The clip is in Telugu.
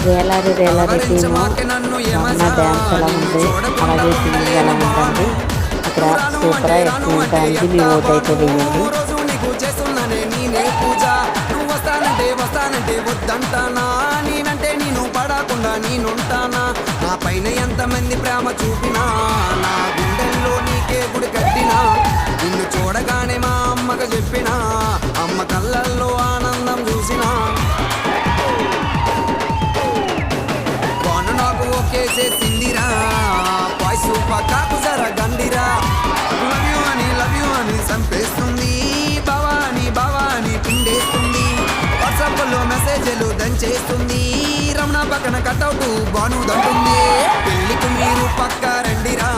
రేలారి రేలారి టీము మొన్న డ్యాన్స్ ఎలా ఉంది, అలాగే సింగింగ్ ఎలా ఉందండి. ఇక్కడ సూపర్ ఎక్సలెంట్ అండి. మీ ఓటు అయితే వేయండి. వస్తానంటే వద్దంటానా, నేనంటే నేను పడకుండా నేనుంటానా. నా పైన ఎంతమంది ప్రేమ చూపినా, నా గుండెల్లో నీకే గుడి కట్టినా. నిన్ను చూడగానే మా అమ్మకు చెప్పినా, అమ్మ కళ్ళల్లో ఆనందం చూసినా. నాకు ఒకేసేసిందిరా వాయిస్ పక్కాకు జర గండిరా. లవ్ యూ అని చంపేస్తుంది, భవాని పిండేస్తుంది. వాట్సాప్లో మెసేజ్లు దంచేస్తుంది, రమణ పక్కన కటౌట్ బాను దంటుంది. పెళ్లికి మీరు పక్క రండిరా,